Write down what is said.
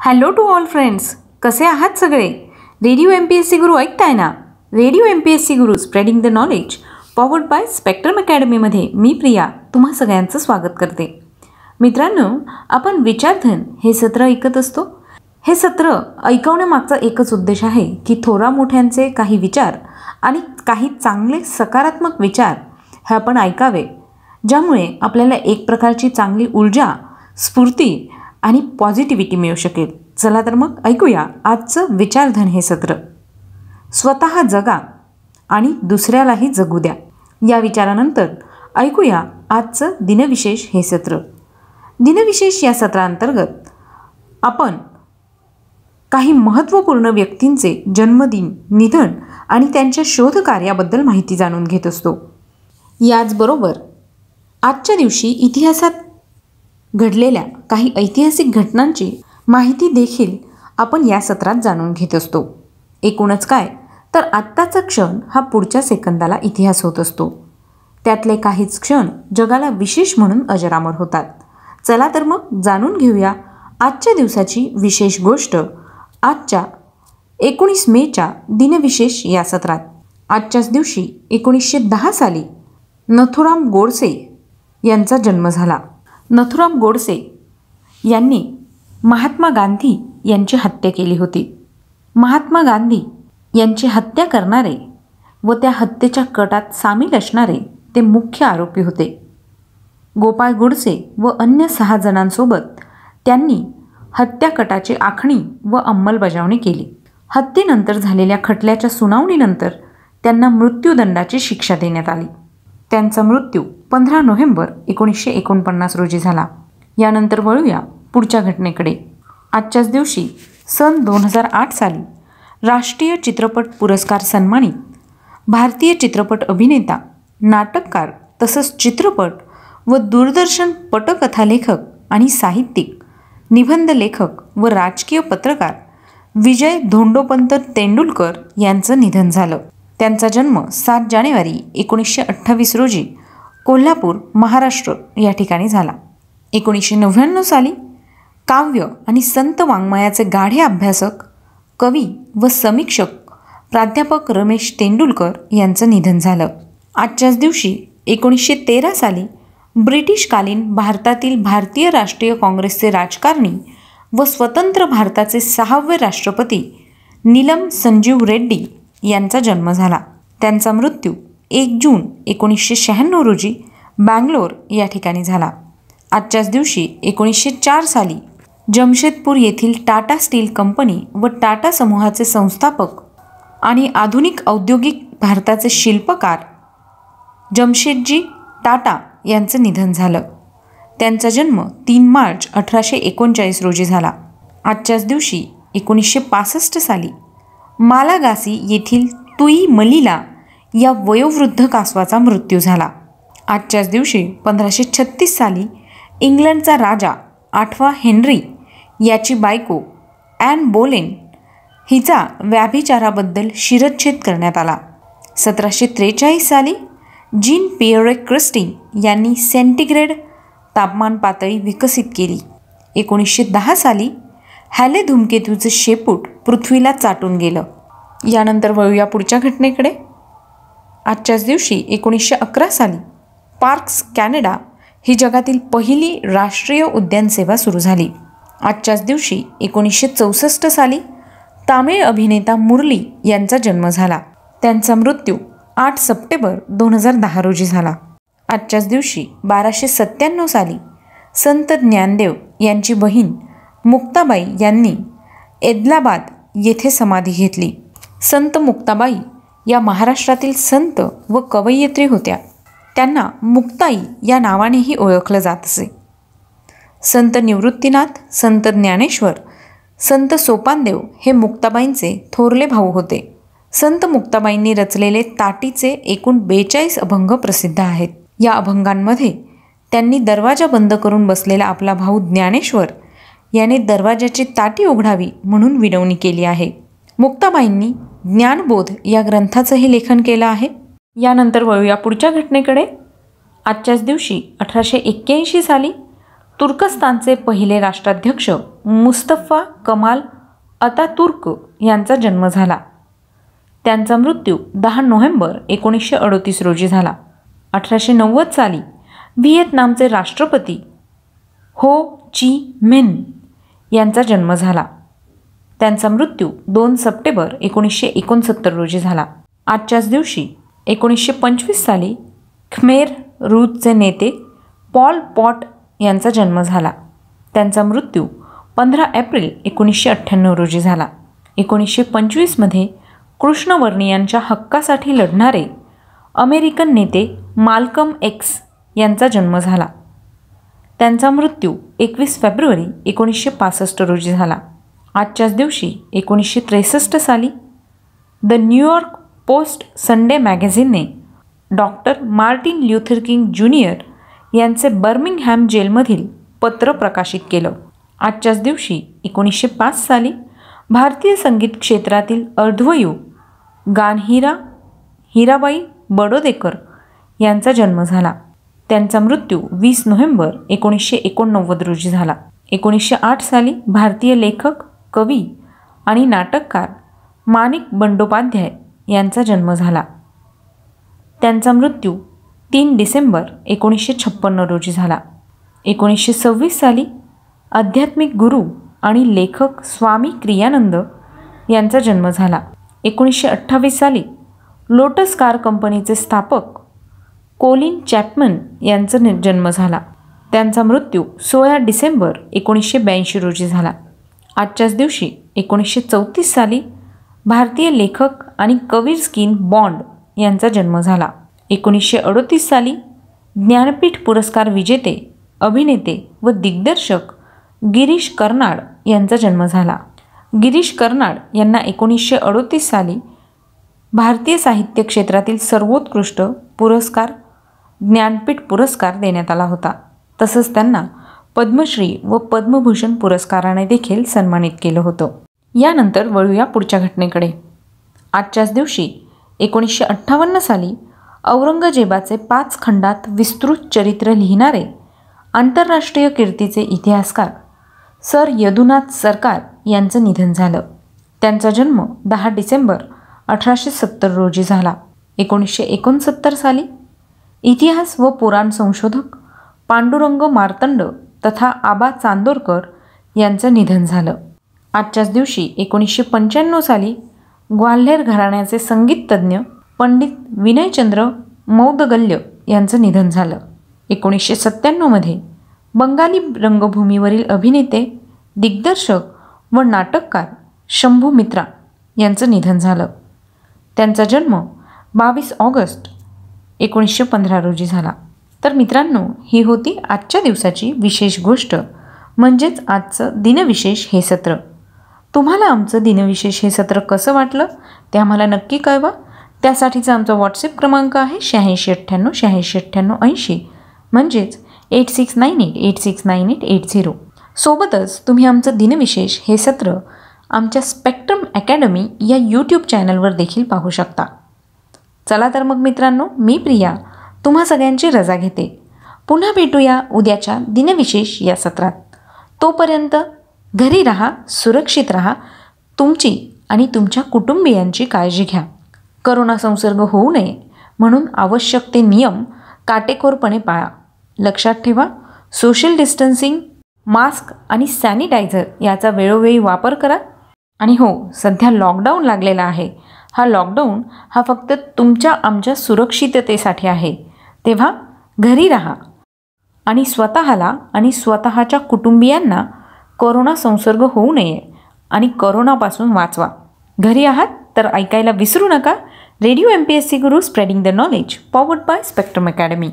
Hello to all friends, कसे आहात सगळे? रेडिओ MPSC गुरु ऐकताय ना? Radio MPSC Guru spreading the knowledge powered by Spectrum अकॅडमीमध्ये मी प्रिया तुम्हा सगळ्यांचं स्वागत करते. मित्रांनो, आपण विचारधन हे सत्र ऐकत असतो. हे सत्र ऐकवण्यामागचा एकच उद्देश आहे की थोरा मोठ्यांचे काही विचार आणि काही चांगले सकारात्मक विचार हे आपण ऐकावे, ज्यामुळे आपल्याला एक प्रकारची चांगली ऊर्जा, स्फूर्ती आणि पॉझिटिव्हिटी मिळू शकेल. चला तर मग ऐकूया आजचं विचारधन हे सत्र. स्वतः जगा आणि दुसऱ्यालाही जगू द्या या विचारानंतर ऐकूया आजचं दिनविशेष हे सत्र. दिनविशेष या सत्रांतर्गत आपण काही महत्त्वपूर्ण व्यक्तींचे जन्मदिन, निधन आणि त्यांच्या शोधकार्याबद्दल माहिती जाणून घेत असतो. याचबरोबर आजच्या दिवशी इतिहासात घडलेल्या काही ऐतिहासिक घटनांची माहिती देखील आपण या सत्रात जाणून घेत असतो. एकूणच काय तर आत्ताचा क्षण हा पुढच्या सेकंदाला इतिहास होत असतो. त्यातले काहीच क्षण जगाला विशेष म्हणून अजरामर होतात. चला तर मग जाणून घेऊया आजच्या दिवसाची विशेष गोष्ट आजच्या 19 मेच्या दिनविशेष या सत्रात. आजच्याच दिवशी 1910 साली नथुराम गोडसे यांचा जन्म झाला. नथुराम गोडसे यांनी महात्मा गांधी यांची हत्या केली होती. महात्मा गांधी यांची हत्या करणारे व त्या हत्येच्या कटात सामील असणारे ते मुख्य आरोपी होते. गोपाळ गोडसे व अन्य 6 जणांसोबत त्यांनी हत्याकटाची आखणी व अंमलबजावणी केली. हत्येनंतर झालेल्या खटल्याच्या सुनावणीनंतर त्यांना मृत्यूदंडाची शिक्षा देण्यात आली. त्यांचा मृत्यू 15 नोव्हेंबर 1949 रोजी झाला. यानंतर वळूया पुढच्या घटनेकडे. आजच्याच दिवशी सन 2008 साली राष्ट्रीय चित्रपट पुरस्कार सन्मानित भारतीय चित्रपट अभिनेता, नाटककार तसंच चित्रपट व दूरदर्शन पटकथा लेखक आणि साहित्यिक, निबंध लेखक व राजकीय पत्रकार विजय धोंडोपंत तेंडुलकर यांचं निधन झालं. त्यांचा जन्म 7 जानेवारी 1928 रोजी कोल्हापूर, महाराष्ट्र या ठिकाणी झाला. 1999 साली काव्य आणि संत वाङ्मयाचे गाढे अभ्यासक, कवी व समीक्षक प्राध्यापक रमेश तेंडुलकर यांचं निधन झालं. आजच्याच दिवशी 1913 साली ब्रिटिशकालीन भारतातील भारतीय राष्ट्रीय काँग्रेसचे राजकारणी व स्वतंत्र भारताचे 6वे राष्ट्रपती नीलम संजीव रेड्डी यांचा जन्म झाला. त्यांचा मृत्यू 1 जून 1996 रोजी बँगलोर या ठिकाणी झाला. आजच्याच दिवशी 1904 साली जमशेदपूर येथील टाटा स्टील कंपनी व टाटा समूहाचे संस्थापक आणि आधुनिक औद्योगिक भारताचे शिल्पकार जमशेदजी टाटा यांचं निधन झालं. त्यांचा जन्म 3 मार्च 1839 रोजी झाला. आजच्याच दिवशी 1965 साली मालागासी येथील तुई मलिला या वयोवृद्ध कासवाचा मृत्यू झाला. आजच्याच दिवशी 1536 साली इंग्लंडचा राजा 8वा हेनरी याची बायको ॲन बोलेन हिचा व्याभिचाराबद्दल शिरच्छेद करण्यात आला. 1743 साली जीन पियरे क्रिस्टी यांनी सेंटीग्रेड तापमान पातळी विकसित केली. 1910 साली हॅले धूमकेतूचे शेपूट पृथ्वीला चाटून गेलं. यानंतर वळूया पुढच्या घटनेकडे. आजच्याच दिवशी 1911 साली पार्क्स कॅनडा ही जगातील पहिली राष्ट्रीय उद्यान सेवा सुरू झाली. आजच्याच दिवशी 1964 साली तामिळ अभिनेता मुरली यांचा जन्म झाला. त्यांचा मृत्यू 8 सप्टेंबर 2010 रोजी झाला. आजच्याच दिवशी 1297 साली संत ज्ञानदेव यांची बहीण मुक्ताबाई यांनी एदलाबाद येथे समाधी घेतली. संत मुक्ताबाई या महाराष्ट्रातील संत व कवयित्री होत्या. त्यांना मुक्ताई या नावानेही ओळखलं जात असे. संत निवृत्तीनाथ, संत ज्ञानेश्वर, संत सोपानदेव हे मुक्ताबाईंचे थोरले भाऊ होते. संत मुक्ताबाईंनी रचलेले ताटीचे एकूण 42 अभंग प्रसिद्ध आहेत. या अभंगांमध्ये त्यांनी दरवाजा बंद करून बसलेला आपला भाऊ ज्ञानेश्वर याने दरवाजाची ताटी उघडावी म्हणून विनवणी केली आहे. मुक्ताबाईंनी ज्ञानबोध या ग्रंथाचंही लेखन केलं आहे. यानंतर वळूया पुढच्या घटनेकडे. आजच्याच दिवशी 1881 साली तुर्कस्तानचे पहिले राष्ट्राध्यक्ष मुस्तफा कमाल अतातुर्क यांचा जन्म झाला. त्यांचा मृत्यू 10 नोव्हेंबर 1938 रोजी झाला. 1890 साली व्हिएतनामचे राष्ट्रपती हो ची मिन्ह यांचा जन्म झाला. त्यांचा मृत्यू 2 सप्टेंबर 1969 रोजी झाला. आजच्याच दिवशी 1925 साली ख्मेर रूजचे नेते पॉल पॉट यांचा जन्म झाला. त्यांचा मृत्यू 15 एप्रिल 1998 रोजी झाला. 1925 मध्ये कृष्णवर्णीयांच्या हक्कासाठी लढणारे अमेरिकन नेते माल्कम एक्स यांचा जन्म झाला. त्यांचा मृत्यू 21 फेब्रुवारी 1965 रोजी झाला. आजच्याच दिवशी 1963 साली द न्यूयॉर्क पोस्ट संडे मॅगझिनने doctor Martin Luther King Junior यांचे बर्मिंगहॅम जेलमधील पत्र प्रकाशित केलं. आजच्याच दिवशी 1905 साली भारतीय संगीत क्षेत्रातील अर्धवयू गानहिरा हिराबाई बडोदेकर यांचा जन्म झाला. त्यांचा मृत्यू 20 नोव्हेंबर 1989 रोजी झाला. 1908 साली भारतीय लेखक, कवी आणि नाटककार माणिक बंडोपाध्याय यांचा जन्म झाला. त्यांचा मृत्यू 3 डिसेंबर 1956 रोजी झाला. 1926 साली आध्यात्मिक गुरु आणि लेखक स्वामी क्रियानंद यांचा जन्म झाला. 1928 साली लोटस कार कंपनीचे स्थापक कोलिन चॅपमन यांचा जन्म झाला. त्यांचा मृत्यू 16 डिसेंबर 1982 रोजी झाला. आजच्याच दिवशी 1934 साली भारतीय लेखक आणि कवी स्किन बॉन्ड यांचा जन्म झाला. 1938 साली ज्ञानपीठ पुरस्कार विजेते अभिनेते व दिग्दर्शक गिरीश कर्नाड यांचा जन्म झाला. गिरीश कर्नाड यांना 1938 साली भारतीय साहित्य क्षेत्रातील सर्वोत्कृष्ट पुरस्कार ज्ञानपीठ पुरस्कार देण्यात आला होता. तसंच त्यांना पद्मश्री व पद्मभूषण पुरस्काराने देखील सन्मानित केलं होतं. यानंतर वळूया पुढच्या घटनेकडे. आजच्याच दिवशी 1958 साली औरंगजेबाचे 5 खंडात विस्तृत चरित्र लिहिणारे आंतरराष्ट्रीय कीर्तीचे इतिहासकार सर यदुनाथ सरकार यांचं निधन झालं. त्यांचा जन्म 10 डिसेंबर 1870 रोजी झाला. 1969 साली इतिहास व पुराण संशोधक पांडुरंग मार्तंड तथा आबा चांदोरकर यांचं निधन झालं. आजच्याच दिवशी 1995 साली ग्वाल्हेर घराण्याचे संगीततज्ञ पंडित विनयचंद्र मौदगल्य यांचं निधन झालं. 1997 मध्ये बंगाली रंगभूमीवरील अभिनेते, दिग्दर्शक व नाटककार शंभू मित्रा यांचं निधन झालं. त्यांचा जन्म 22 ऑगस्ट 1915 रोजी झाला. तर मित्रांनो, ही होती आजच्या दिवसाची विशेष गोष्ट, म्हणजेच आजचं दिनविशेष हे सत्र. तुम्हाला आमचं दिनविशेष हे सत्र कसं वाटलं ते आम्हाला नक्की कळवा. त्यासाठीचा आमचा व्हॉट्सअप क्रमांक आहे 8698 म्हणजेच 8698869880. सोबतच तुम्ही आमचं दिनविशेष हे सत्र आमच्या स्पेक्ट्रम अकॅडमी या यूट्यूब चॅनलवर देखील पाहू शकता. चला तर मग मित्रांनो, मी प्रिया तुम्हा सगळ्यांची रजा घेते. पुन्हा भेटूया उद्याच्या दिनविशेष या सत्रात. तोपर्यंत घरी राहा, सुरक्षित राहा, तुमची आणि तुमच्या कुटुंबियांची काळजी घ्या. करोना संसर्ग होऊ नये म्हणून आवश्यक ते नियम काटेकोरपणे पाळा. लक्षात ठेवा, सोशल डिस्टन्सिंग, मास्क आणि सॅनिटायझर याचा वेळोवेळी वापर करा. आणि हो, सध्या लॉकडाऊन लागलेला आहे. हा लॉकडाऊन हा फक्त तुमच्या आमच्या सुरक्षिततेसाठी आहे. तेव्हा घरी राहा आणि स्वतःला आणि स्वतःच्या कुटुंबियांना कोरोना संसर्ग होऊ नये आणि कोरोनापासून वाचवा. घरी आहात तर ऐकायला विसरू नका radio MPSC Guru, spreading the knowledge, powered by spectrum academy.